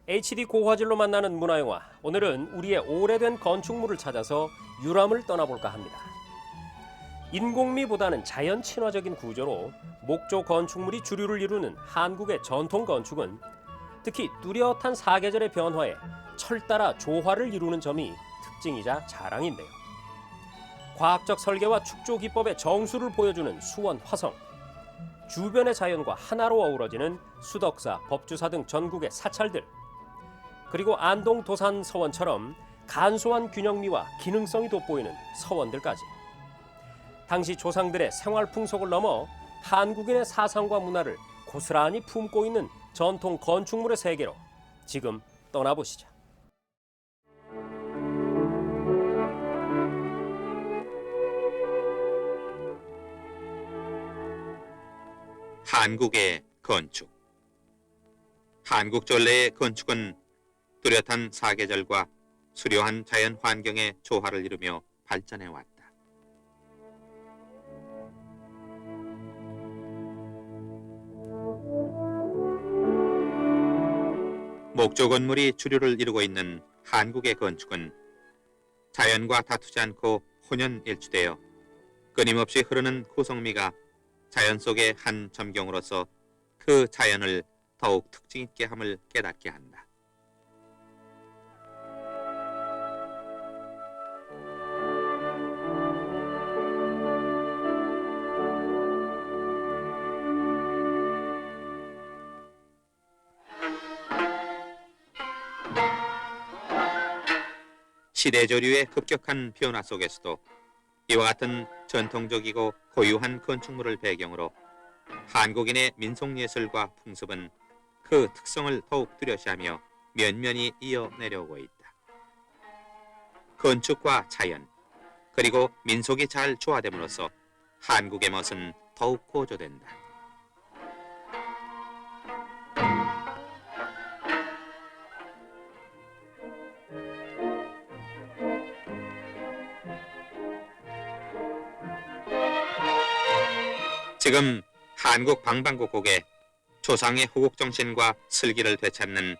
HD 고화질로 만나는 문화영화. 오늘은 우리의 오래된 건축물을 찾아서 유람을 떠나볼까 합니다. 인공미보다는 자연 친화적인 구조로 목조 건축물이 주류를 이루는 한국의 전통 건축은 특히 뚜렷한 사계절의 변화에 철따라 조화를 이루는 점이 특징이자 자랑인데요. 과학적 설계와 축조 기법의 정수를 보여주는 수원 화성, 주변의 자연과 하나로 어우러지는 수덕사, 법주사 등 전국의 사찰들, 그리고 안동 도산 서원처럼 간소한 균형미와 기능성이 돋보이는 서원들까지. 당시 조상들의 생활 풍속을 넘어 한국인의 사상과 문화를 고스란히 품고 있는 전통 건축물의 세계로 지금 떠나보시죠. 한국의 건축. 한국 전래의 건축은 뚜렷한 사계절과 수려한 자연 환경의 조화를 이루며 발전해 왔다. 목조 건물이 주류를 이루고 있는 한국의 건축은 자연과 다투지 않고 혼연일치되어 끊임없이 흐르는 구성미가 자연 속의 한 점경으로서 그 자연을 더욱 특징 있게 함을 깨닫게 한다. 시대조류의 급격한 변화 속에서도 이와 같은 전통적이고 고유한 건축물을 배경으로 한국인의 민속예술과 풍습은 그 특성을 더욱 뚜렷이하며 면면히 이어내려오고 있다. 건축과 자연, 그리고 민속이 잘 조화됨으로써 한국의 멋은 더욱 고조된다. 지금 한국 방방곡곡에 조상의 호국정신과 슬기를 되찾는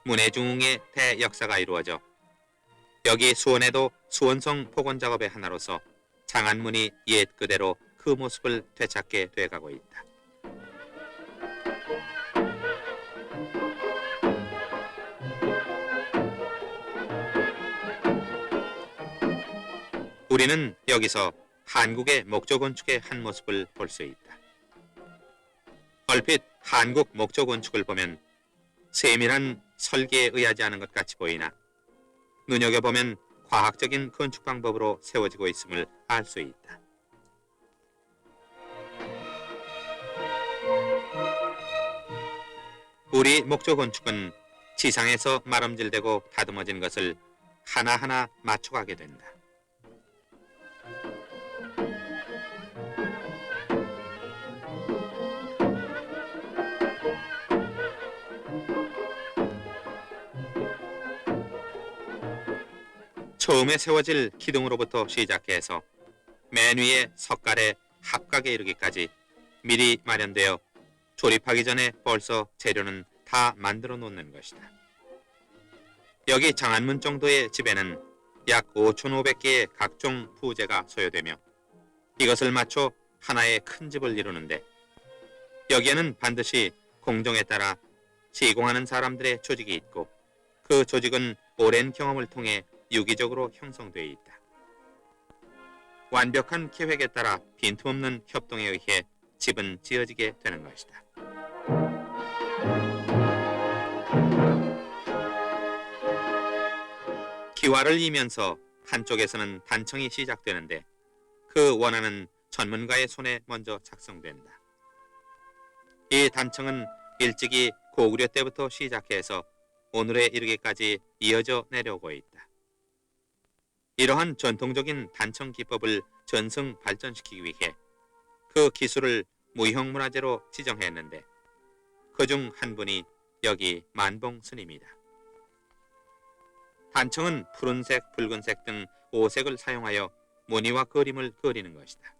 문해중흥의 대역사가 이루어져 여기 수원에도 수원성 복원작업의 하나로서 장안문이 옛 그대로 그 모습을 되찾게 돼가고 있다. 우리는 여기서 한국의 목조 건축의 한 모습을 볼 수 있다. 얼핏 한국 목조 건축을 보면 세밀한 설계에 의하지 않은 것 같이 보이나 눈여겨보면 과학적인 건축 방법으로 세워지고 있음을 알 수 있다. 우리 목조 건축은 지상에서 마름질되고 다듬어진 것을 하나하나 맞춰가게 된다. 처음에 세워질 기둥으로부터 시작해서 맨 위에 석갈의 합각에 이르기까지 미리 마련되어 조립하기 전에 벌써 재료는 다 만들어 놓는 것이다. 여기 장안문 정도의 집에는 약 5,500개의 각종 부재가 소요되며 이것을 맞춰 하나의 큰 집을 이루는데 여기에는 반드시 공정에 따라 시공하는 사람들의 조직이 있고 그 조직은 오랜 경험을 통해 유기적으로 형성되어 있다. 완벽한 계획에 따라 빈틈없는 협동에 의해 집은 지어지게 되는 것이다. 기와를 이면서 한쪽에서는 단청이 시작되는데 그 원안은 전문가의 손에 먼저 작성된다. 이 단청은 일찍이 고구려 때부터 시작해서 오늘에 이르기까지 이어져 내려오고 있다. 이러한 전통적인 단청 기법을 전승 발전시키기 위해 그 기술을 무형문화재로 지정했는데 그중 한 분이 여기 만봉 스님이다. 단청은 푸른색, 붉은색 등 5색을 사용하여 무늬와 그림을 그리는 것이다.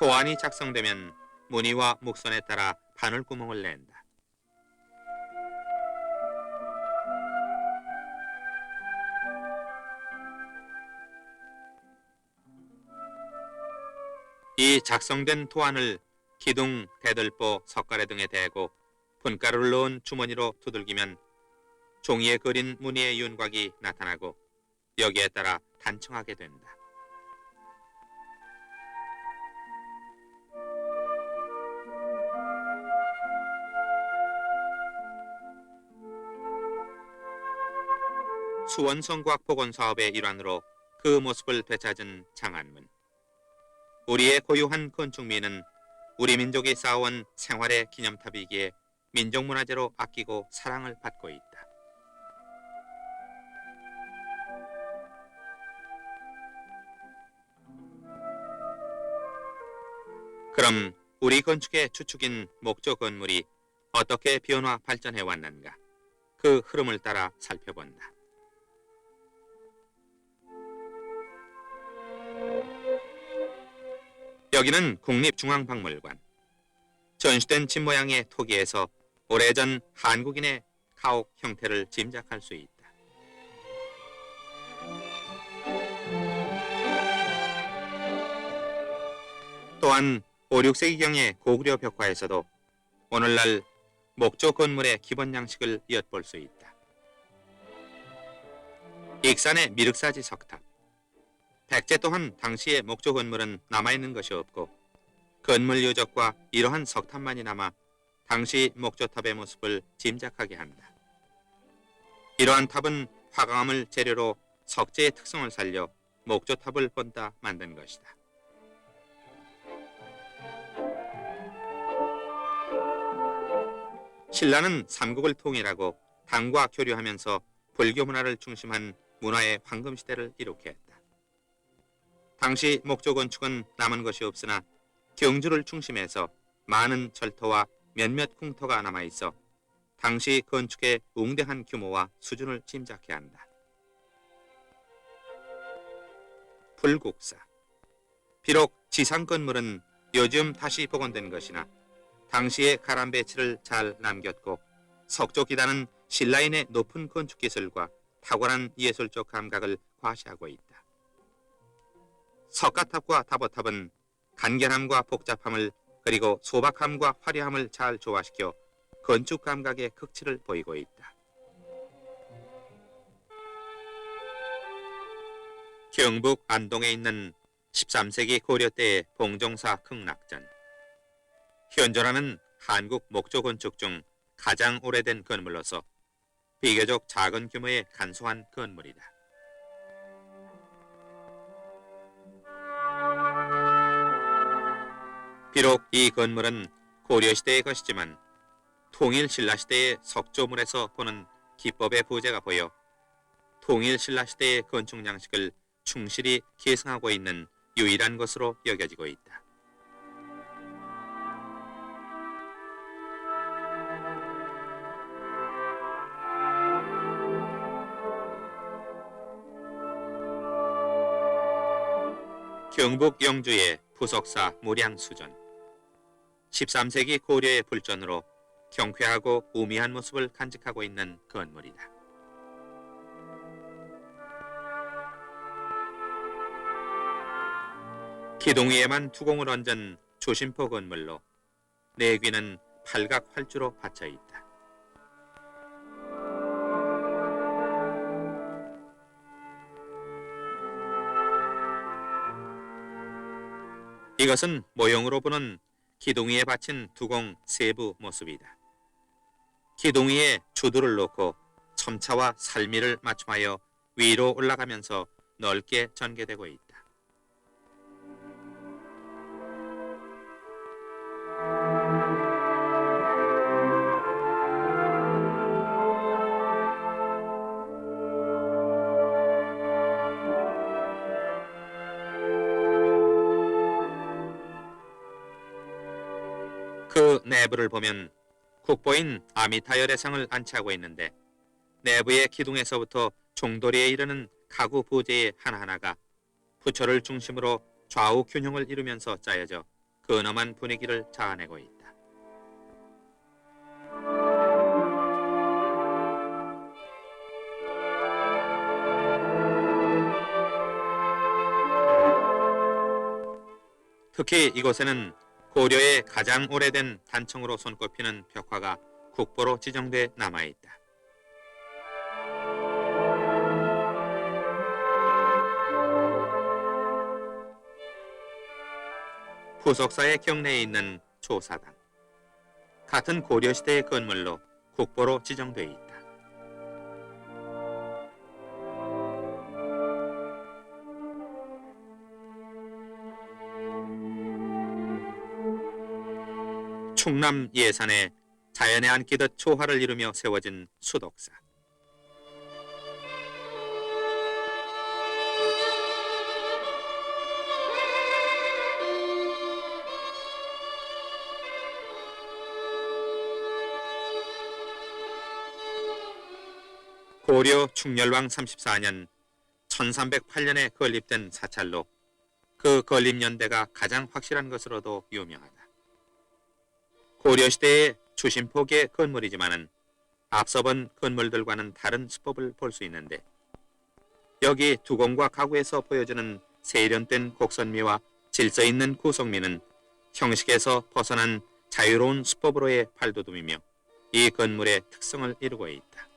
도안이 작성되면 무늬와 목선에 따라 바늘구멍을 낸다. 이 작성된 도안을 기둥, 대들보, 석가래 등에 대고 분가루를 넣은 주머니로 두들기면 종이에 그린 무늬의 윤곽이 나타나고 여기에 따라 단청하게 된다. 수원성곽 복원사업의 일환으로 그 모습을 되찾은 장안문. 우리의 고유한 건축미는 우리 민족이 쌓아온 생활의 기념탑이기에 민족문화재로 아끼고 사랑을 받고 있다. 그럼 우리 건축의 주축인 목조 건물이 어떻게 변화 발전해 왔는가? 그 흐름을 따라 살펴본다. 여기는 국립중앙박물관. 전시된 집 모양의 토기에서 오래전 한국인의 가옥 형태를 짐작할 수 있다. 또한 5, 6세기경의 고구려 벽화에서도 오늘날 목조 건물의 기본 양식을 엿볼 수 있다. 익산의 미륵사지 석탑. 백제 또한 당시의 목조 건물은 남아있는 것이 없고 건물 유적과 이러한 석탑만이 남아 당시 목조탑의 모습을 짐작하게 한다. 이러한 탑은 화강암을 재료로 석재의 특성을 살려 목조탑을 본따 만든 것이다. 신라는 삼국을 통일하고 당과 교류하면서 불교 문화를 중심한 문화의 황금시대를 이룩해 했다. 당시 목조 건축은 남은 것이 없으나 경주를 중심해서 많은 절터와 몇몇 궁터가 남아있어 당시 건축의 웅대한 규모와 수준을 짐작해야 한다. 불국사. 비록 지상 건물은 요즘 다시 복원된 것이나 당시의 가람 배치를 잘 남겼고 석조 기단은 신라인의 높은 건축 기술과 탁월한 예술적 감각을 과시하고 있다. 석가탑과 다보탑은 간결함과 복잡함을 그리고 소박함과 화려함을 잘 조화시켜 건축 감각의 극치를 보이고 있다. 경북 안동에 있는 13세기 고려 때의 봉정사 극락전. 현존하는 한국 목조 건축 중 가장 오래된 건물로서 비교적 작은 규모의 간소한 건물이다. 비록 이 건물은 고려시대의 것이지만 통일신라시대의 석조물에서 보는 기법의 부재가 보여 통일신라시대의 건축 양식을 충실히 계승하고 있는 유일한 것으로 여겨지고 있다. 경북 영주의 부석사 무량수전. 13세기 고려의 불전으로 경쾌하고 우미한 모습을 간직하고 있는 건물이다. 기둥 위에만 투공을 얹은 조심포 건물로 내귀는 팔각 활주로 받쳐 있다. 이것은 모형으로 보는 기둥 위에 받친 두공 세부 모습이다. 기둥 위에 주두를 놓고 첨차와 살미를 맞춤하여 위로 올라가면서 넓게 전개되고 있다. 그 내부를 보면 국보인 아미타열의상을 안치하고 있는데 내부의 기둥에서부터 종도리에 이르는 가구 부재의 하나하나가 부처를 중심으로 좌우 균형을 이루면서 짜여져 근엄한 분위기를 자아내고 있다. 특히 이곳에는 고려의 가장 오래된 단청으로 손꼽히는 벽화가 국보로 지정돼 남아있다. 후속사의 경내에 있는 조사당. 같은 고려시대의 건물로 국보로 지정돼 있다. 충남 예산에 자연에 안기듯 조화를 이루며 세워진 수덕사. 고려 충렬왕 34년 1308년에 건립된 사찰로 그 건립연대가 가장 확실한 것으로도 유명하다. 고려시대의 주심포계 건물이지만은 앞서 본 건물들과는 다른 수법을 볼 수 있는데 여기 두공과 가구에서 보여주는 세련된 곡선미와 질서 있는 구성미는 형식에서 벗어난 자유로운 수법으로의 발돋움이며 이 건물의 특성을 이루고 있다.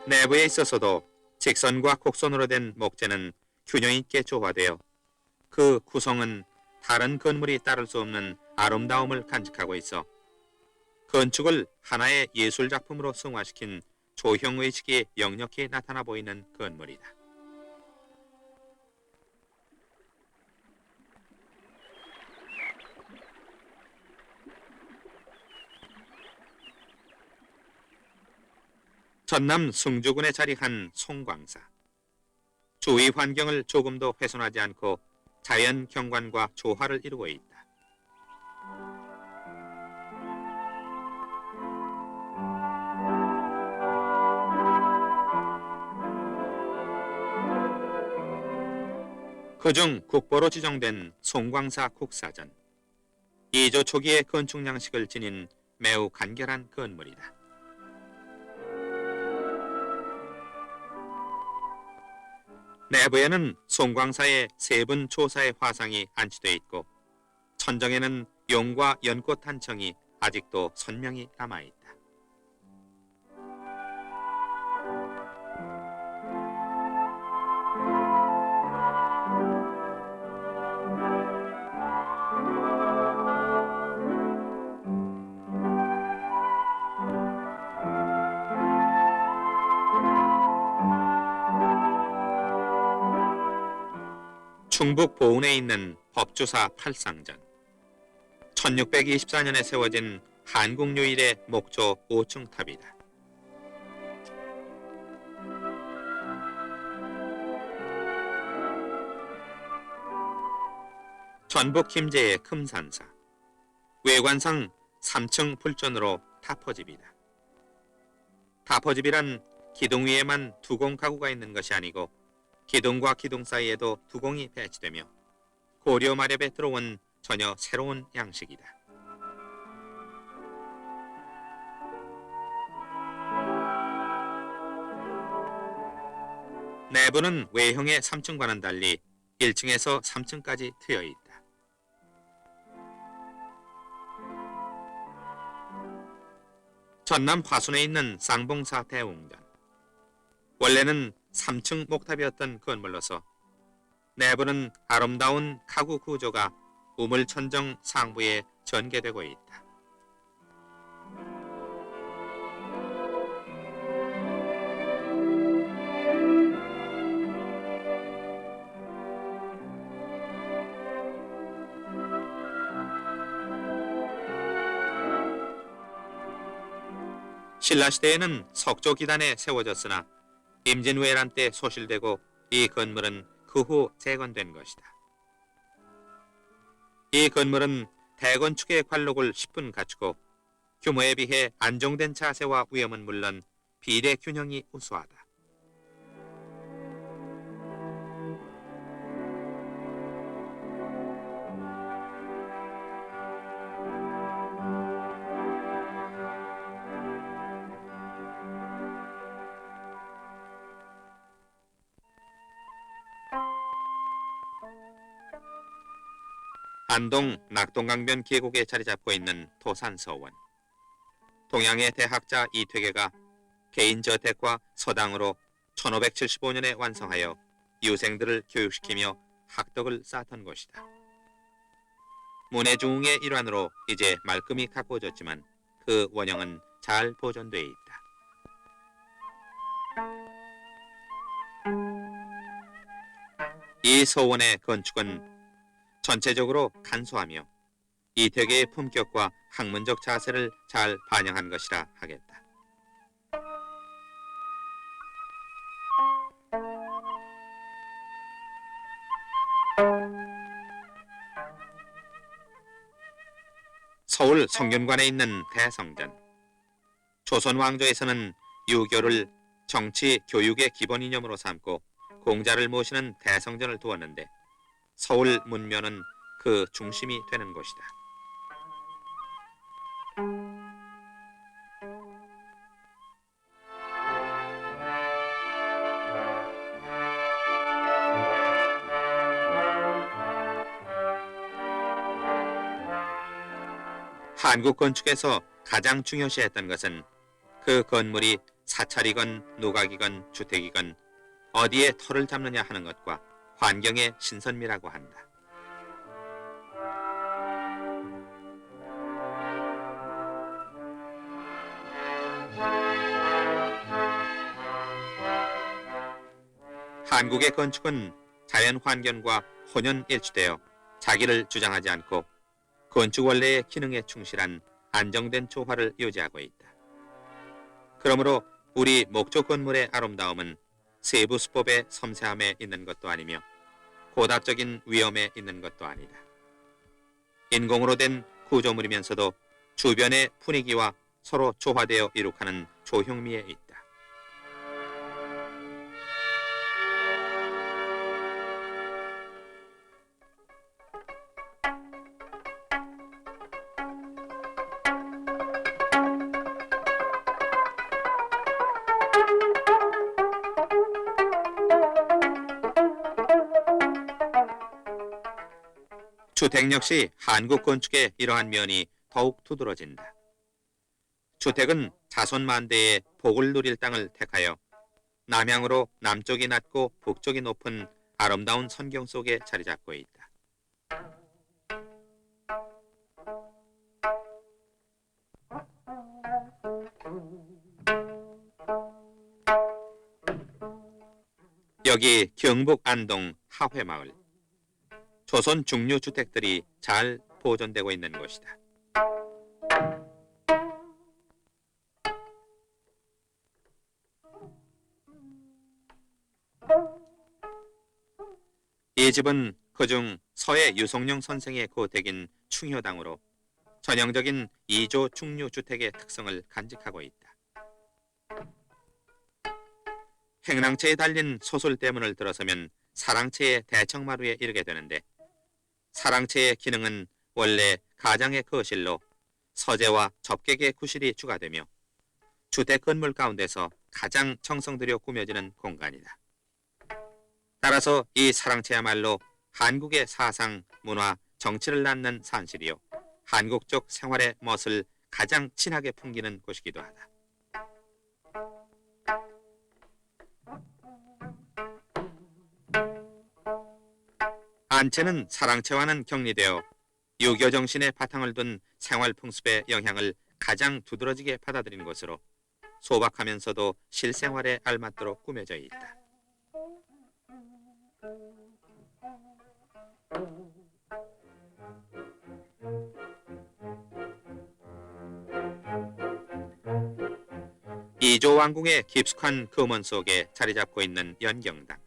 내부에 있어서도 직선과 곡선으로 된 목재는 균형 있게 조화되어 그 구성은 다른 건물이 따를 수 없는 아름다움을 간직하고 있어 건축을 하나의 예술 작품으로 승화시킨 조형의식이 역력히 나타나 보이는 건물이다. 전남 승주군에 자리한 송광사. 주위 환경을 조금도 훼손하지 않고 자연 경관과 조화를 이루고 있다. 그중 국보로 지정된 송광사 국사전. 이조 초기의 건축 양식을 지닌 매우 간결한 건물이다. 내부에는 송광사의 세 분 조사의 화상이 안치되어 있고 천정에는 용과 연꽃 단청이 아직도 선명히 남아있다. 충북 보은에 있는 법주사 팔상전. 1624년에 세워진 한국 유일의 목조 5층 탑이다. 전북 김제의 금산사. 외관상 3층 불전으로 타퍼집이다. 타퍼집이란 기둥 위에만 두공 가구가 있는 것이 아니고 기둥과 기둥 사이에도 두공이 배치되며 고려 마렵에 들어온 전혀 새로운 양식이다. 내부는 외형의 3층과는 달리 1층에서 3층까지 트여 있다. 전남 화순에 있는 쌍봉사 대웅전. 원래는 3층 목탑이었던 건물로서 내부는 아름다운 가구 구조가 우물천정 상부에 전개되고 있다. 신라시대에는 석조기단에 세워졌으나 임진왜란 때 소실되고 이 건물은 그 후 재건된 것이다. 이 건물은 대건축의 관록을 10분 갖추고 규모에 비해 안정된 자세와 위험은 물론 비례 균형이 우수하다. 안동 낙동강변 계곡에 자리 잡고 있는 도산서원. 동양의 대학자 이퇴계가 개인저택과 서당으로 1575년에 완성하여 유생들을 교육시키며 학덕을 쌓았던 곳이다. 문해중흥의 일환으로 이제 말끔히 가꾸어졌지만 그 원형은 잘 보존되어 있다. 이 서원의 건축은 전체적으로 간소하며 이태계의 품격과 학문적 자세를 잘 반영한 것이라 하겠다. 서울 성균관에 있는 대성전. 조선 왕조에서는 유교를 정치, 교육의 기본 이념으로 삼고 공자를 모시는 대성전을 두었는데 서울 문묘는 그 중심이 되는 곳이다. 한국 건축에서 가장 중요시했던 것은 그 건물이 사찰이건 누각이건 주택이건 어디에 터를 잡느냐 하는 것과 환경의 신선미라고 한다. 한국의 건축은 자연 환경과 혼연일치되어 자기를 주장하지 않고 건축 원래의 기능에 충실한 안정된 조화를 유지하고 있다. 그러므로 우리 목조 건물의 아름다움은 세부 수법의 섬세함에 있는 것도 아니며 고답적인 위험에 있는 것도 아니다. 인공으로 된 구조물이면서도 주변의 분위기와 서로 조화되어 이룩하는 조형미에 있다. 주택 역시 한국 건축의 이러한 면이 더욱 두드러진다. 주택은 자손 만대의 복을 누릴 땅을 택하여 남향으로 남쪽이 낮고 북쪽이 높은 아름다운 선경 속에 자리 잡고 있다. 여기 경북 안동 하회마을. 조선 중류 주택들이 잘 보존되고 있는 곳이다. 이 집은 그중 서해 유성룡 선생의 고택인 충효당으로 전형적인 2조 중류 주택의 특성을 간직하고 있다. 행랑채에 달린 소설대문을 들어서면 사랑채의 대청마루에 이르게 되는데 사랑채의 기능은 원래 가장의 거실로 서재와 접객의 구실이 추가되며 주택 건물 가운데서 가장 정성 들여 꾸며지는 공간이다. 따라서 이 사랑채야말로 한국의 사상, 문화, 정치를 낳는 산실이요 한국적 생활의 멋을 가장 진하게 풍기는 곳이기도 하다. 안채는 사랑채와는 격리되어 유교 정신의 바탕을 둔 생활 풍습의 영향을 가장 두드러지게 받아들인 것으로 소박하면서도 실생활에 알맞도록 꾸며져 있다. 이조 왕궁의 깊숙한 금원 속에 자리 잡고 있는 연경당.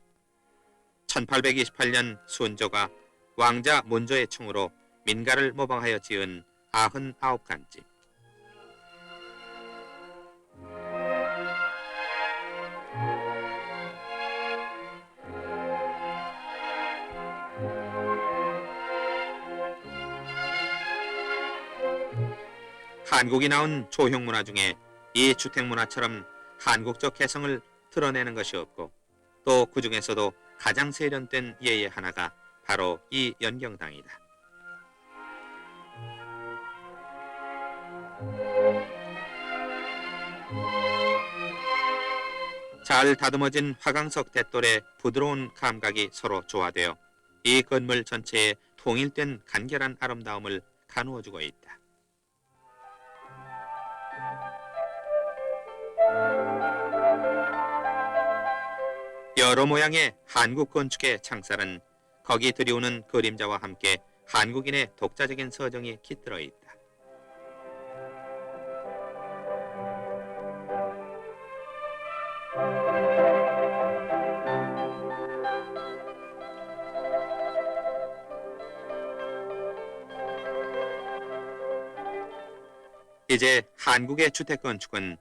1828년 순조가 왕자 문조의 충으로 민가를 모방하여 지은 99간집. 한국이 나온 조형문화 중에 이 주택문화처럼 한국적 개성을 드러내는 것이 없고 또 그 중에서도 가장 세련된 예의 하나가 바로 이 연경당이다. 잘 다듬어진 화강석 대돌의 부드러운 감각이 서로 조화되어 이 건물 전체에 통일된 간결한 아름다움을 가누어주고 있다. 여러 모양의 한국 건축의 창살은 거기 드리우는 그림자와 함께 한국인의 독자적인 서정이 깃들어 있다. 이제 한국의 주택 건축은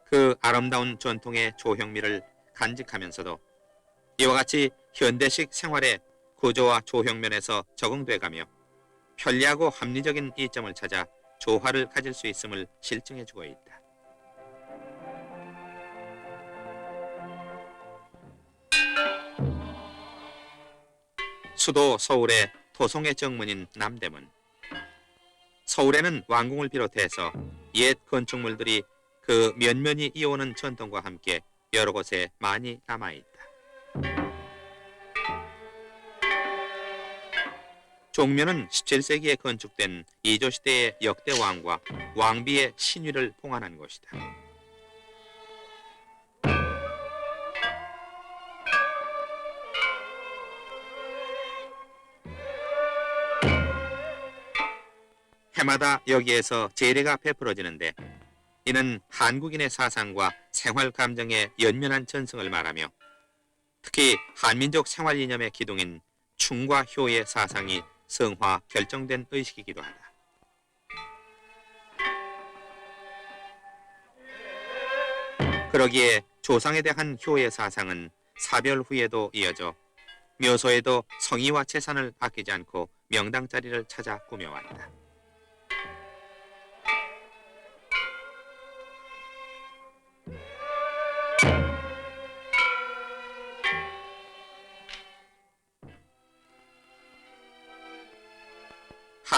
그 아름다운 전통의 조형미를 간직하면서도 이와 같이 현대식 생활의 구조와 조형면에서 적응돼가며 편리하고 합리적인 이점을 찾아 조화를 가질 수 있음을 실증해주고 있다. 수도 서울의 토송의 정문인 남대문. 서울에는 왕궁을 비롯해서 옛 건축물들이 그 면면이 이어오는 전통과 함께 여러 곳에 많이 남아있다. 종묘는 17세기에 건축된 이조시대의 역대 왕과 왕비의 신위를 봉안한 곳이다. 해마다 여기에서 제례가 베풀어지는데 이는 한국인의 사상과 생활 감정의 연면한 전승을 말하며 특히 한민족 생활 이념의 기둥인 충과 효의 사상이 성화 결정된 의식이기도 하다. 그러기에 조상에 대한 효의 사상은 사별 후에도 이어져 묘소에도 성의와 재산을 아끼지 않고 명당 자리를 찾아 꾸며왔다.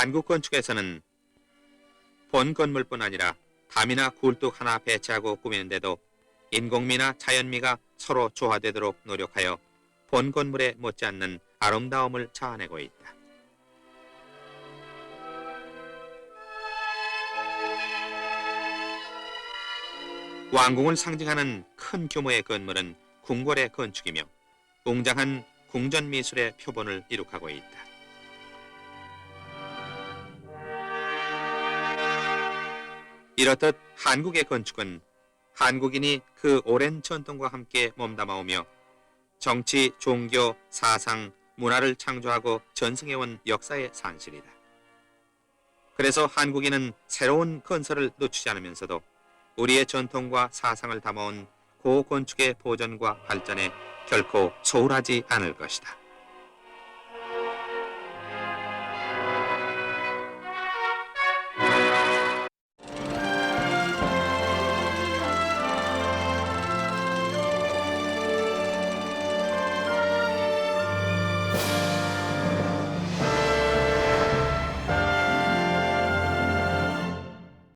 한국 건축에서는 본 건물뿐 아니라 담이나 굴뚝 하나 배치하고 꾸미는데도 인공미나 자연미가 서로 조화되도록 노력하여 본 건물에 못지않는 아름다움을 자아내고 있다. 왕궁을 상징하는 큰 규모의 건물은 궁궐의 건축이며 웅장한 궁전미술의 표본을 이룩하고 있다. 이렇듯 한국의 건축은 한국인이 그 오랜 전통과 함께 몸담아오며 정치, 종교, 사상, 문화를 창조하고 전승해온 역사의 산실이다. 그래서 한국인은 새로운 건설을 늦추지 않으면서도 우리의 전통과 사상을 담아온 고건축의 보존과 발전에 결코 소홀하지 않을 것이다.